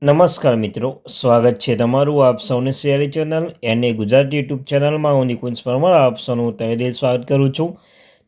નમસ્કાર મિત્રો, સ્વાગત છે તમારું આપ સૌની શેરી ચેનલ એને ગુજરાતી યુટ્યુબ ચેનલમાં હું નિકુંજ પરમાર આપ સૌનું તહેદિલ સ્વાગત કરું છું।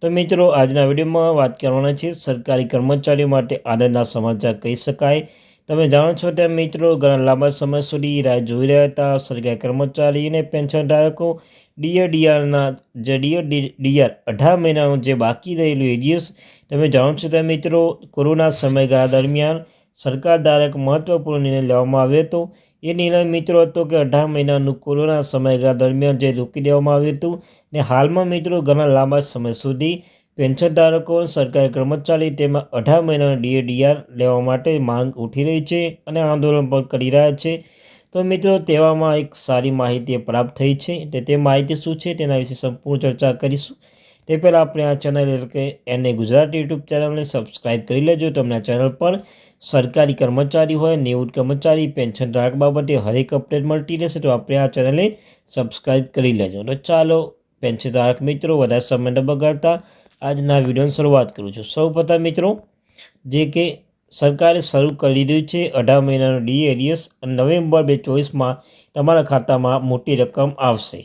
તો મિત્રો, આજના વિડીયોમાં વાત કરવાના છે સરકારી કર્મચારીઓ માટે આનંદના સમાચાર કહી શકાય। તમે જાણો છો તેમ મિત્રો, ઘણા લાંબા સમય સુધી રાહ જોઈ રહ્યા હતા સરકારી કર્મચારી અને પેન્શન ધારકો ડીઆરના જે ડીઆર 18 મહિનાનું જે બાકી રહેલું એરિયસ। તમે જાણો છો તેમ મિત્રો, કોરોના સમયગાળા દરમિયાન સરકાર દ્વારા એક મહત્વપૂર્ણ નિર્ણય લેવામાં આવ્યો હતો। એ નિર્ણય મિત્રો હતો કે 18 મહિનાનું કોરોના સમયગાળા દરમિયાન જે રોકી દેવામાં આવ્યું હતું ને હાલમાં મિત્રો ઘણા લાંબા સમય સુધી પેન્શન ધારકો સરકારી કર્મચારી તેમાં 18 મહિનાનો ડીઆર લેવા માટે માંગ ઉઠી રહી છે અને આંદોલન પણ કરી રહ્યા છે। તો મિત્રો, તેવામાં એક સારી માહિતી પ્રાપ્ત થઈ છે। તે માહિતી શું છે તેના વિશે સંપૂર્ણ ચર્ચા કરીશું। તે પહેલાં આપણે આ ચેનલ એટલે કે એને ગુજરાતી યુટ્યુબ ચેનલને સબસ્ક્રાઈબ કરી લેજો। તમને આ ચેનલ પર સરકારી કર્મચારી હોય, નિવૃત્ત કર્મચારી, પેન્શન ધારક બાબતે હરેક અપડેટ મળતી રહેશે, તો આપણે આ ચેનલને સબસ્ક્રાઈબ કરી લેજો। તો ચાલો પેન્શન ધારક મિત્રો વધારે સમય ન બગાડતા આજના વિડીયોની શરૂઆત કરું છું। સૌપ્રથમ મિત્રો, જે કે સરકારે શરૂ કરી દીધું છે 18 મહિનાનું ડીએરિયસ અને નવેમ્બર 2024માં તમારા ખાતામાં મોટી રકમ આવશે।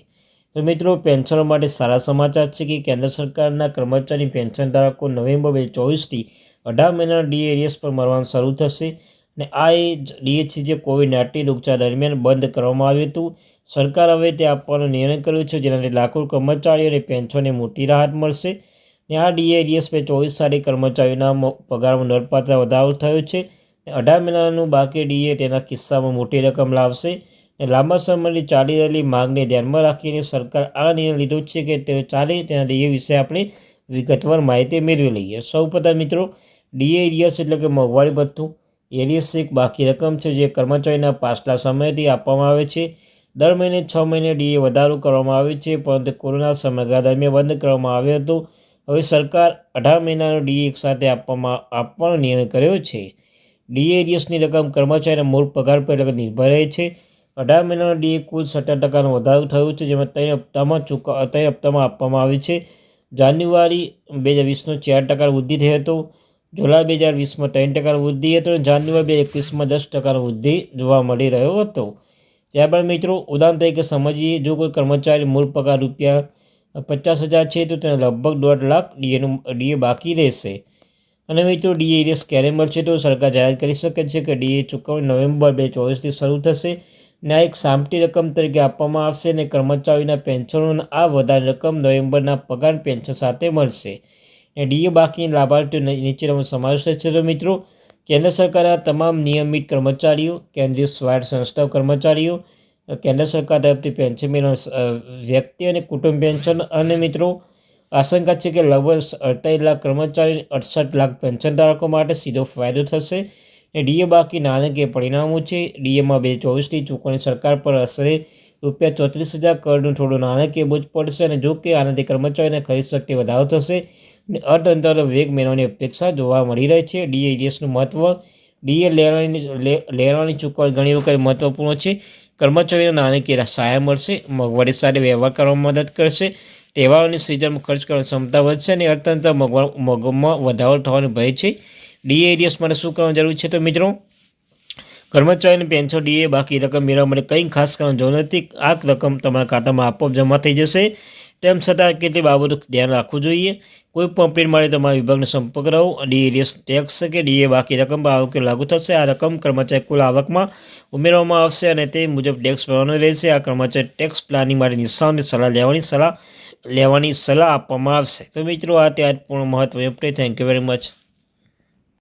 તો મિત્રો, પેન્શનો માટે સારા સમાચાર છે કે કેન્દ્ર સરકારના કર્મચારી પેન્શન ધારકો નવેમ્બર 2024થી 18 મહિનાના ડીએરિયસ પર મળવાનું શરૂ થશે અને આ એ જ ડીએ છે જે કોવિડ-19 રોગચાળા દરમિયાન બંધ કરવામાં આવ્યું હતું। સરકાર હવે તે આપવાનો નિર્ણય કર્યો છે, જેનાથી લાખો કર્મચારીઓ અને પેન્શનને મોટી રાહત મળશે ને આ ડીએરિયસ 2024 સાથે કર્મચારીઓના પગારમાં નોંધપાત્ર વધારો થયો છે। 18 મહિનાનું બાકી ડીએ તેના કિસ્સામાં મોટી રકમ લાવશે અને લાંબા સમયથી ચાલી રહેલી માંગને ધ્યાનમાં રાખીને સરકાર આ નિર્ણય લીધો છે કે તે ચાલે તેના ડીએ વિશે આપણે વિગતવાર માહિતી મેળવી લઈએ। સૌપ્રથમ મિત્રો, ડીએરિયસ એટલે કે મોંઘવારી ભથ્થું એરિયસ એક બાકી રકમ છે જે કર્મચારીના પાછલા સમયથી આપવામાં આવે છે। દર મહિને 6 મહિને ડીએ વધારો કરવામાં આવે છે, પરંતુ કોરોના સમયગાળા દરમિયાન બંધ કરવામાં આવ્યો હતો। હવે સરકાર 18 મહિનાનો ડીએ એકસાથે આપવાનો નિર્ણય કર્યો છે। ડીએરિયસની રકમ કર્મચારીના મૂળ પગાર પર નિર્ભર રહે છે। 18 મહિનાનો ડીએ કુલ 17% વધારો થયો છે, જેમાં 3 હપ્તામાં આપવામાં આવે છે। જાન્યુઆરી 2020નો 4% વૃદ્ધિ થઈ હતો, જુલાઈ 2020માં 3% વૃદ્ધિ હતો અને જાન્યુઆરી 2021માં 10% વૃદ્ધિ જોવા મળી રહ્યો હતો। ત્યારબાદ મિત્રો, ઉદાહરણ તરીકે સમજીએ, જો કોઈ કર્મચારી મૂળ પગાર રૂપિયા 50,000 છે તો તેને લગભગ 1.5 લાખ ડીએ બાકી રહેશે। અને મિત્રો, ડીએરિયસ ક્યારે મળશે તો સરકાર જાહેર કરી શકે છે કે ડીએ ચૂકવણી નવેમ્બર 2024થી શરૂ થશે અને આ એક સામટી રકમ તરીકે આપવામાં આવશે અને કર્મચારીઓના પેન્શનોના આ વધારે રકમ નવેમ્બરના પગાર પેન્શન સાથે મળશે। અને ડીએ બાકી લાભાર્થીઓ નીચેનો સમાવેશ થશે। તો મિત્રો, કેન્દ્ર સરકારના તમામ નિયમિત કર્મચારીઓ, કેન્દ્રીય સ્વાયત્ત સંસ્થાઓ કર્મચારીઓ, કેન્દ્ર સરકાર તરફથી પેન્શન મેળવનાર વ્યક્તિ અને કુટુંબ પેન્શન અને મિત્રો આશંકા છે કે લગભગ 48 લાખ કર્મચારી 68 લાખ પેન્શન ધારકો માટે સીધો ફાયદો થશે। અને ડીએ બાકી નાણાકીય પરિણામો છે। ડીએમાં 2024થી ચૂકવણી સરકાર પર આશરે રૂપિયા 34,000 કરોડનું થોડું નાણાકીય બોજ પડશે અને જો કે આનાથી કર્મચારીઓને ખરીદ શક્તિ વધારો થશે અને અર્થતંત્ર વેગ મેળવવાની અપેક્ષા જોવા મળી રહી છે। ડીએરિયસનું મહત્વ: ડીએ લેવાની ચૂકવણી ઘણી વખત મહત્વપૂર્ણ છે। કર્મચારીઓને નાણાકીય સહાય મળશે, મોંઘવારી સાથે વ્યવહાર કરવામાં મદદ કરશે, તહેવારોની સિઝનમાં ખર્ચ કરવાની ક્ષમતા વધશે અને અર્થતંત્ર મોંઘમાં વધારો થવાનો ભય છે। ડીએરિયસ માટે શું કરવાની જરૂર છે? તો મિત્રો, કર્મચારીઓને પેન્શન ડીએ બાકી રકમ મેળવવા માટે કંઈ ખાસ કરવાની જરૂર નથી। આ રકમ તમારા ખાતામાં આપોઆપ જમા થઈ જશે। તેમ છતાં કેટલી બાબતો ધ્યાન રાખવું જોઈએ? કોઈ પણ અપડેટ માટે તમારા વિભાગનો સંપર્ક રહો। ડીએરિયસ ટેક્સ કે ડીએ બાકી રકમ પર આવકે લાગુ થશે। આ રકમ કર્મચારી કુલ આવકમાં ઉમેરવામાં આવશે અને તે મુજબ ટેક્સ ભરવાનો રહેશે। આ કર્મચારી ટેક્સ પ્લાનિંગ માટે નિષ્ણાતની સલાહ લેવાની સલાહ આપવામાં આવશે। તો મિત્રો, આ તે પૂર્ણ મહત્વની update. Thank you very much.